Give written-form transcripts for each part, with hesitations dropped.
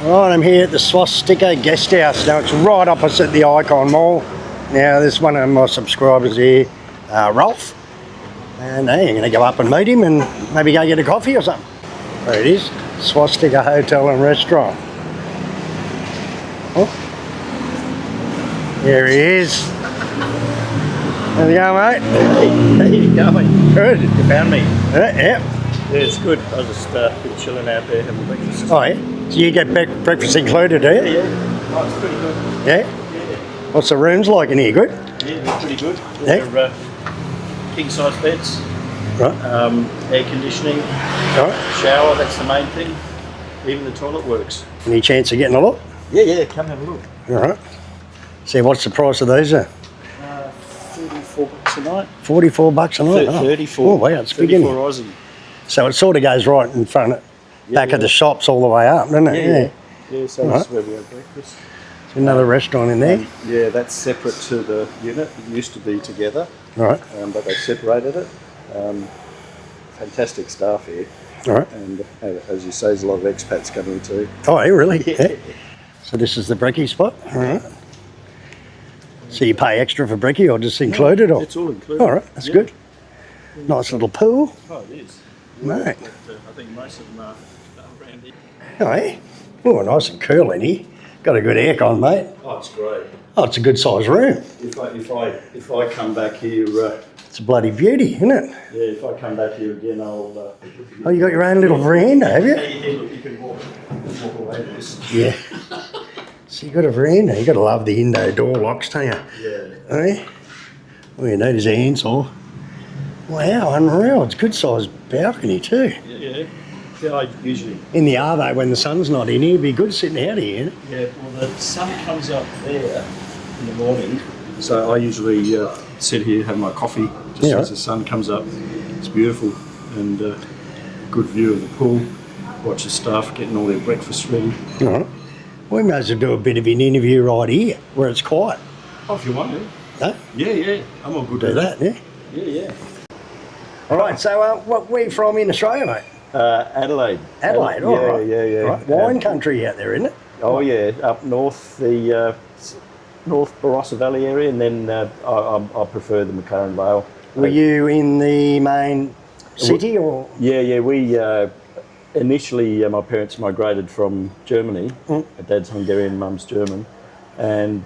Right, I'm here at the Swastika Guest House. Now, it's right opposite the Icon Mall. Now, there's one of my subscribers here, Rolf. And hey, I'm going to go up and meet him and maybe go get a coffee or something. There it is, Swastika Hotel and Restaurant. Oh, there he is. How's it going, mate? Hey, how you going? Good. You found me? Yeah. Yeah, it's good. I was just been chilling out there having breakfast. Oh, yeah? So you get breakfast included, do you? Yeah. Oh, it's pretty good. Yeah? Yeah. What's the rooms like in here? Good? Yeah, they're pretty good. Yeah. They're king-size beds, Right. air conditioning, Right. shower, that's the main thing. Even the toilet works. Any chance of getting a look? Yeah, come have a look. All right. See, what's the price of these? 34 bucks a night. 44 bucks a night. 34. Oh, wow, it's big, isn't it? 34 Aussie. So it sort of goes right in front of back of the shops all the way up, doesn't it? Yeah, so Right. that's where we have breakfast. There's another restaurant in there. Yeah, that's separate to the unit. It used to be together. All right. But they separated it. Fantastic staff here, All right. and as you say, there's a lot of expats coming too. Oh, yeah, really? Yeah. Yeah. So this is the brekkie spot. All right. So you pay extra for brekkie or just included? Or? It's all included. All right, that's good. Nice little pool. Oh, it is. Mate. But, I think most of them are around here. Oh, yeah. Oh, nice and cool in here. Got a good aircon, mate. Oh, it's great. Oh, it's a good sized room. If I come back here, It's a bloody beauty, isn't it? yeah, if I come back here again, I'll. Oh, you got your own little veranda, have you? Hey, look, you can walk away with this. Yeah. So you got a veranda. You got to love the Indo door locks, don't you? Yeah. Eh? All you need is a handsaw. Wow, unreal. It's a good sized balcony too. Yeah. Yeah, I usually. In the Arvo, when the sun's not in, it'd be good sitting out here. Yeah, well, the sun comes up there in the morning, so I usually sit here, have my coffee just Yeah, as the sun comes up. It's beautiful, and good view of the pool. Watch the staff getting all their breakfast ready. All right. We may as well do a bit of an interview right here, where it's quiet. Oh, if you want to. No? Yeah, I'm all good Do with that, yeah? Yeah. All right, so where are you from in Australia, mate? Adelaide. Adelaide, all right. Yeah. Right. Wine country out there, isn't it? Oh, yeah, up north, the North Barossa Valley area, and then I prefer the McLaren Vale. Were you in the main city or? Yeah, we initially, my parents migrated from Germany. My dad's Hungarian, mum's German, and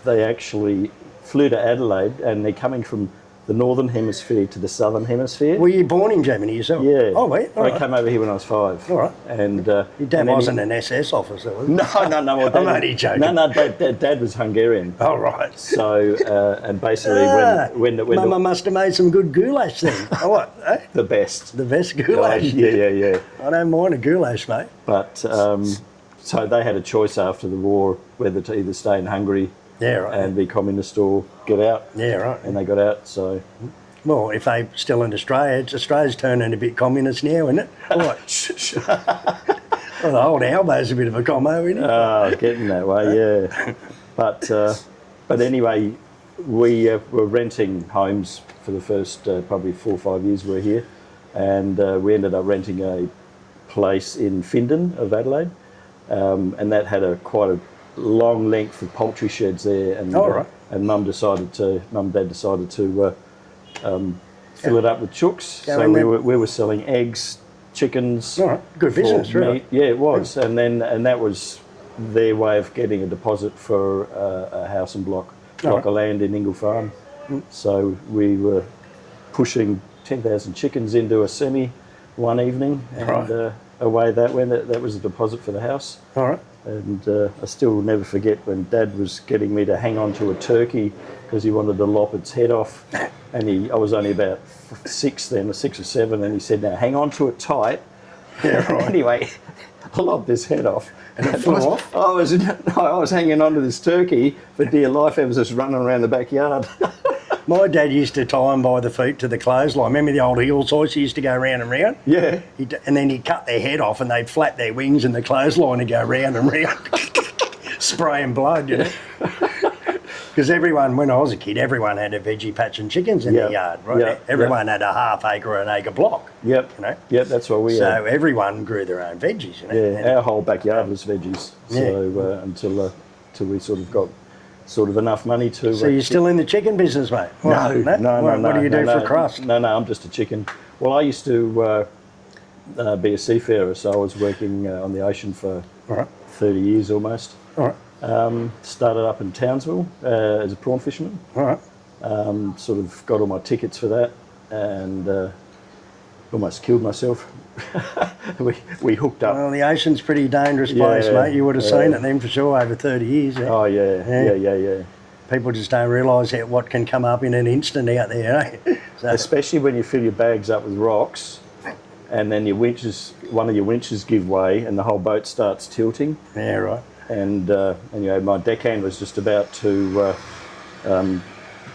they actually flew to Adelaide, and they're coming from the northern hemisphere to the southern hemisphere. Were you born in Germany yourself? Yeah. Oh, wait. All I right. came over here when I was 5. All right. And Your dad and then wasn't an SS officer, was he? No. Well, I'm only joking. No, Dad was Hungarian. Oh, right. So, and basically when Mama must have made some good goulash then. Oh, what? Eh? the best. The best goulash. Yeah. I don't mind a goulash, mate. But so they had a choice after the war whether to either stay in Hungary Yeah, right. and be communist or get out. Yeah, right. And they got out. So Well, if they're still in Australia, Australia's turning a bit communist now, isn't it? What? Well, the old Albo's a bit of a commo, isn't it? getting that way, yeah. But anyway, we were renting homes for the first probably 4 or 5 years we were here, and we ended up renting a place in Findon of Adelaide, and that had quite a long length of poultry sheds there, and right. and Mum and Dad decided to fill it up with chooks. Go So in there. we were selling eggs, chickens. All right. Good business, for really. meat. Yeah, it was, and that was their way of getting a deposit for a house and block of land in Ingle Farm. So we were pushing 10,000 chickens into a semi one evening, and away that went. That was a deposit for the house. All right. And I still will never forget when Dad was getting me to hang on to a turkey because he wanted to lop its head off. And I was only about 6 then, or 6 or 7, and he said, "Now hang on to it tight." Yeah, right. Anyway, I lopped his head off. And it flew off? I was hanging on to this turkey for dear life. I was just running around the backyard. My dad used to tie them by the feet to the clothesline. Remember the old Eagles horse used to go round and round? Yeah. And then he'd cut their head off and they'd flap their wings and the clothesline would go round and round. Spraying blood, you know. Because everyone, when I was a kid, everyone had a veggie patch and chickens in their yard, right? Yep. Everyone had a half acre or an acre block. Yep. You know? Yep, that's what we had. So everyone grew their own veggies, you know? Yeah, And our whole backyard was veggies. So until we sort of got enough money to... so you're still in the chicken business, mate? No. What do you do for crust? No, I'm just a chicken. Well, I used to be a seafarer, so I was working on the ocean for 30 years almost. All right. Started up in Townsville as a prawn fisherman. All right. Sort of got all my tickets for that and almost killed myself. we hooked up. Well, the ocean's a pretty dangerous place, mate. You would have seen it then for sure over 30 years. Eh? Oh, yeah. People just don't realise what can come up in an instant out there, eh? So, especially when you fill your bags up with rocks and then one of your winches give way and the whole boat starts tilting. yeah, right. And you know, my deckhand was just about to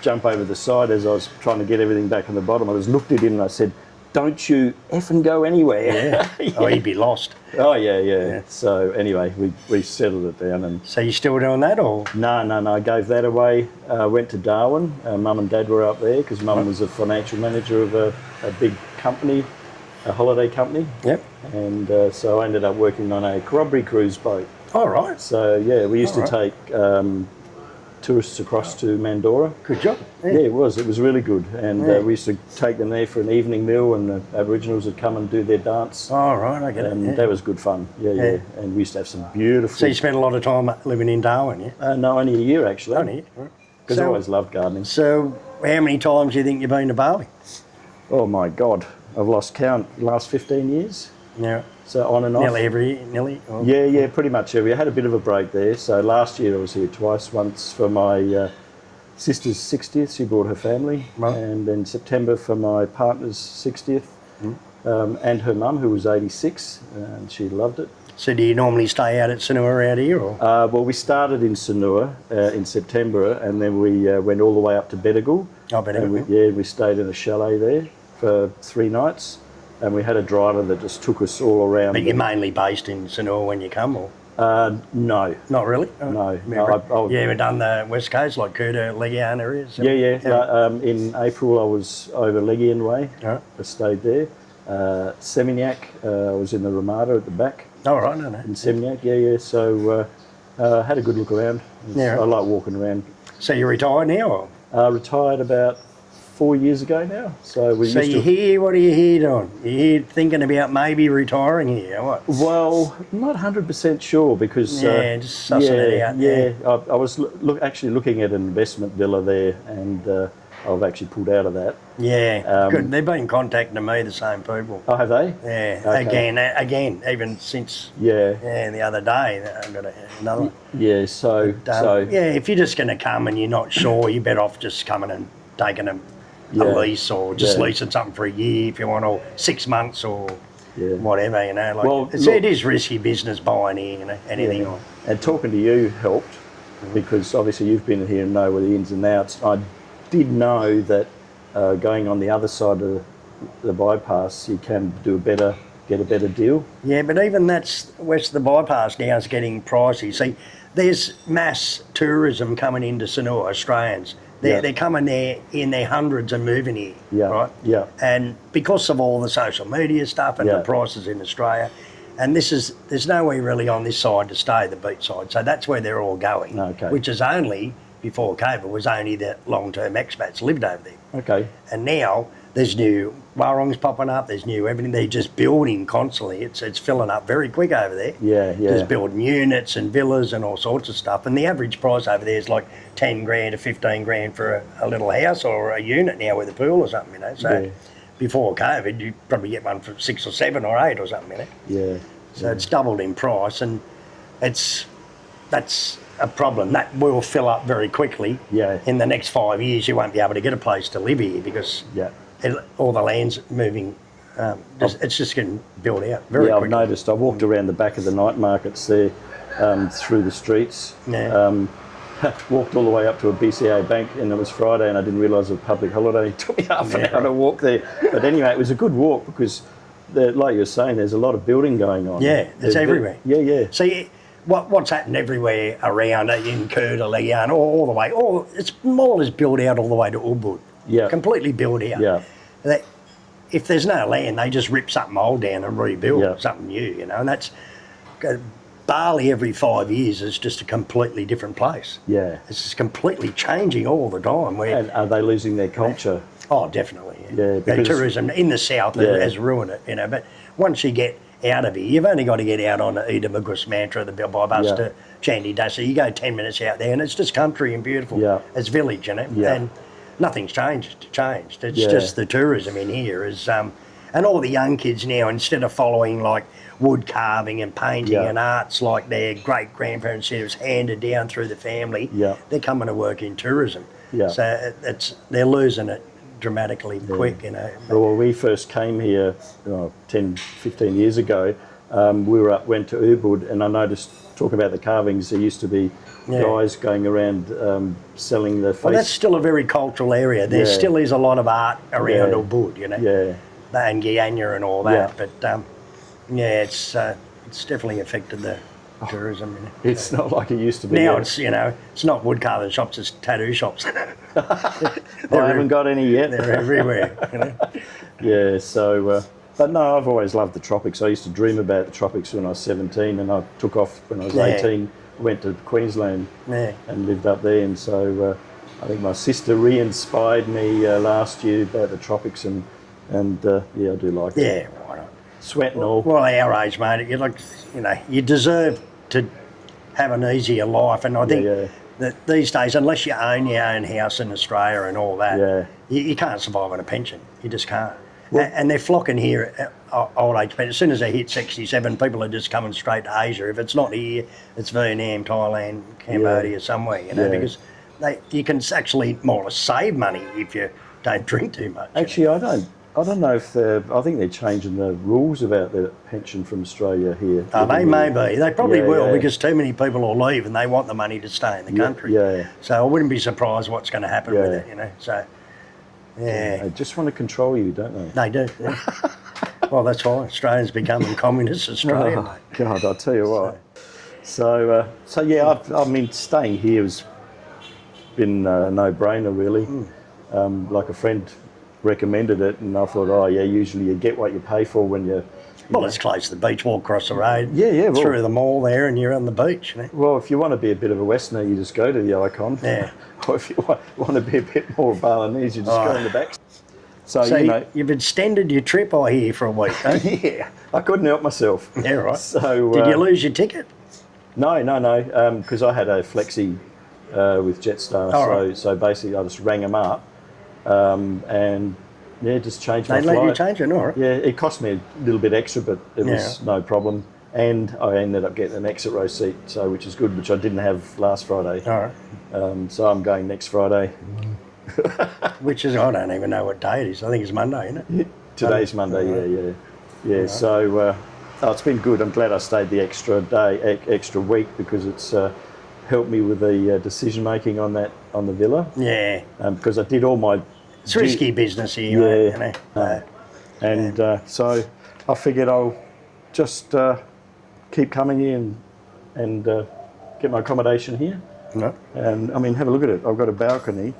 jump over the side as I was trying to get everything back on the bottom. I just looked at him and I said, "Don't you effing go anywhere." Yeah. Oh, he'd be lost. Oh, yeah. So anyway, we settled it down. And So you still doing that, or? No, I gave that away. Went to Darwin. Mum and Dad were up there because Mum was a financial manager of a big company, a holiday company. Yep. And so I ended up working on a corroboree cruise boat. All right. So yeah, we used to take tourists across to Mandorah. Good job. Yeah, it was really good. And we used to take them there for an evening meal and the Aboriginals would come and do their dance. All right, I get it. And Yeah. that was good fun. Yeah. And we used to have some beautiful... So you spent a lot of time living in Darwin, yeah? no, only a year actually. Only, right. Because I always loved gardening. So how many times do you think you've been to Bali? Oh my God, I've lost count. The last 15 years. Yeah. So on and off. Nearly every year, nearly? Or? Yeah, pretty much every. I had a bit of a break there. So last year I was here twice. Once for my sister's 60th, she brought her family, Right. and then September for my partner's 60th, and her mum who was 86, and she loved it. So do you normally stay out at Sanur out here, or? Well, we started in Sanur in September, and then we went all the way up to Bedagal. Oh, Bedagal. And we stayed in a chalet there for 3 nights. And we had a driver that just took us all around. But you're mainly based in Sanur when you come, or? No. Not really? No. You ever done the West Coast, like Kurta, Legian areas? Yeah. In April I was over Legian Way. Right. I stayed there. Seminyak, I was in the Ramada at the back. Oh, right, no. In Seminyak, yeah. So had a good look around. Yeah. I like walking around. So you're retired now, or? Retired about 4 years ago now. So you're here, what are you here doing? You're here thinking about maybe retiring here, or what? Well, not 100% sure because... just sussing it out. Yeah, I was actually looking at an investment villa there and I've actually pulled out of that. Yeah, good. They've been contacting me, the same people. Oh, have they? Yeah, Okay. again, even since the other day, I've got another. Yeah, so if you're just going to come and you're not sure, you're better off just coming and taking a lease, or just leasing something for a year if you want, or 6 months, or whatever, you know. Like, well, it is risky business buying here, you know, anything. Yeah. And talking to you helped because obviously you've been here and know where the ins and outs. I did know that going on the other side of the bypass, you can get a better deal. Yeah, but even that's west of the bypass now is getting pricey. See, there's mass tourism coming into Sanur, Australians. They're coming there in their hundreds and moving here, right? Yeah. And because of all the social media stuff and the prices in Australia, and there's nowhere really on this side to stay, the beach side. So that's where they're all going, which is only, before COVID, was only the long-term expats lived over there. Okay. And now there's new warongs popping up, there's new everything. They're just building constantly. It's filling up very quick over there. Yeah. There's building units and villas and all sorts of stuff. And the average price over there is like 10 grand to 15 grand for a little house or a unit now with a pool or something, you know. So before COVID, you'd probably get one for 6 or 7 or 8 or something, you know. Yeah. So it's doubled in price, and that's a problem. That will fill up very quickly. Yeah. In the next 5 years, you won't be able to get a place to live here because all the land's moving. It's just getting built out very quickly. I've noticed. I walked around the back of the night markets there through the streets. Yeah. Walked all the way up to a BCA bank, and it was Friday, and I didn't realise it was a public holiday. It took me half an hour to walk there. But anyway, it was a good walk because, like you were saying, there's a lot of building going on. Yeah, it's everywhere. Yeah. See, what's happened everywhere around in Kurdilee and all the way, it's more or less built out all the way to Ubud. Yeah. Completely built out. Yeah. If there's no land, they just rip something old down and rebuild something new, you know, and that's... Bali every 5 years is just a completely different place. Yeah. It's just completely changing all the time. And are they losing their culture? Oh, definitely. Yeah, because tourism in the south has ruined it, you know. But once you get out of here, you've only got to get out on the Ida Magus Mantra, the bypass to Chandidasa. You go 10 minutes out there, and it's just country and beautiful. Yeah. It's village, you know. Yeah. And nothing's changed. It's just the tourism in here is, and all the young kids now, instead of following like wood carving and painting and arts like their great grandparents said, it was handed down through the family. They're coming to work in tourism. So they're losing it dramatically quick, you know. Well, when we first came here 10, 15 years ago, we went to Ubud, and I noticed, talk about the carvings, there used to be guys going around selling the face. Well, that's still a very cultural area. There still is a lot of art around Ubud, you know. And Guyana and all that, but it's definitely affected the tourism. You know. It's not like it used to be. Now it's, you know, it's not wood carving shops, it's tattoo shops. I haven't got any yet. They're everywhere, you know. Yeah, so, but no, I've always loved the tropics. I used to dream about the tropics when I was 17, and I took off when I was 18, went to Queensland and lived up there, and so I think my sister re-inspired me last year about the tropics, and I do like it. Yeah, why not? Sweat and all. Well, our age, mate, you deserve to have an easier life, and I think that these days, unless you own your own house in Australia and all that, you can't survive on a pension. You just can't. Well, and they're flocking here at old age, but as soon as they hit 67, people are just coming straight to Asia. If it's not here, it's Vietnam, Thailand, Cambodia, somewhere, you know, because you can actually more or less save money if you don't drink too much. Actually, I don't know if I think they're changing the rules about the pension from Australia here. They may be. They probably will, because too many people will leave and they want the money to stay in the country. So I wouldn't be surprised what's going to happen with it, you know. So, They just want to control you, don't they? They do. Well, that's why Australia's becoming communist Australia, mate. God, I'll tell you what. So I mean, staying here has been a no-brainer, really. Like a friend recommended it, and I thought, usually you get what you pay for when you... Well, it's close to the beach, walk across the road, well, through the mall there, and you're on the beach. You know? Well, if you want to be a bit of a Westerner, you just go to the Icon. Or if you want to be a bit more Balinese, you just go in the back. So you've extended your trip, I hear, for a week, eh? Yeah, I couldn't help myself. Yeah, right. So did you lose your ticket? No, because I had a flexi with Jetstar, so basically I just rang them up, and just changed my flight. They let you change it, all right? Yeah, it cost me a little bit extra, but it was no problem. And I ended up getting an exit row seat, which is good, which I didn't have last Friday. All right. So I'm going next Friday. Which is, I don't even know what day it is. I think it's Monday, isn't it? Today's Monday, yeah. Right. So it's been good. I'm glad I stayed the extra week, because it's helped me with the decision making on the villa. Yeah. Because I did all my... It's risky business here, you know. So I figured I'll just keep coming in and get my accommodation here. No. And I mean, have a look at it. I've got a balcony.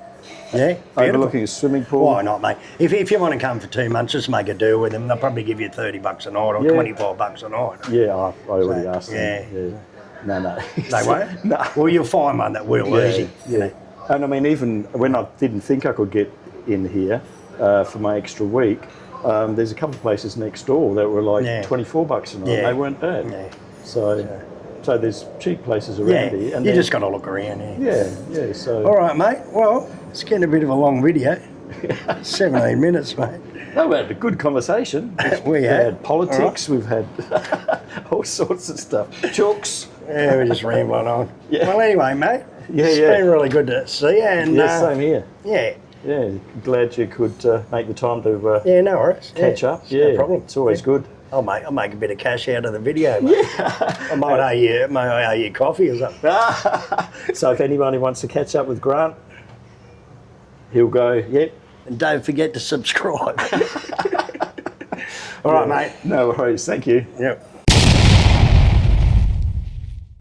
Yeah, overlooking a swimming pool. Why not, mate? If you want to come for 2 months, just make a deal with them. They'll probably give you $30 a night or $25 a night. Yeah, I already asked them. Yeah. No. They won't? No. Well, you'll find one that will, easy. Yeah. And I mean, even when I didn't think I could get in here for my extra week, there's a couple of places next door that were like $24 a night. They weren't bad. Yeah. So there's cheap places around here. And you just got to look around here. Yeah. So. All right, mate. Well, it's getting a bit of a long video. 17 minutes, mate. No, we had a good conversation. We had politics. We've had all sorts of stuff. Jokes. Yeah, we're just rambling on. Yeah. Well, anyway, mate. It's been really good to see you. And, same here. Yeah. Yeah, glad you could make the time to no worries. catch up. No problem. It's always good. I'll make a bit of cash out of the video, mate. I might owe you coffee or something. So if anybody wants to catch up with Grant, he'll go, yep. And don't forget to subscribe. All right, mate. No worries. Thank you. Yep.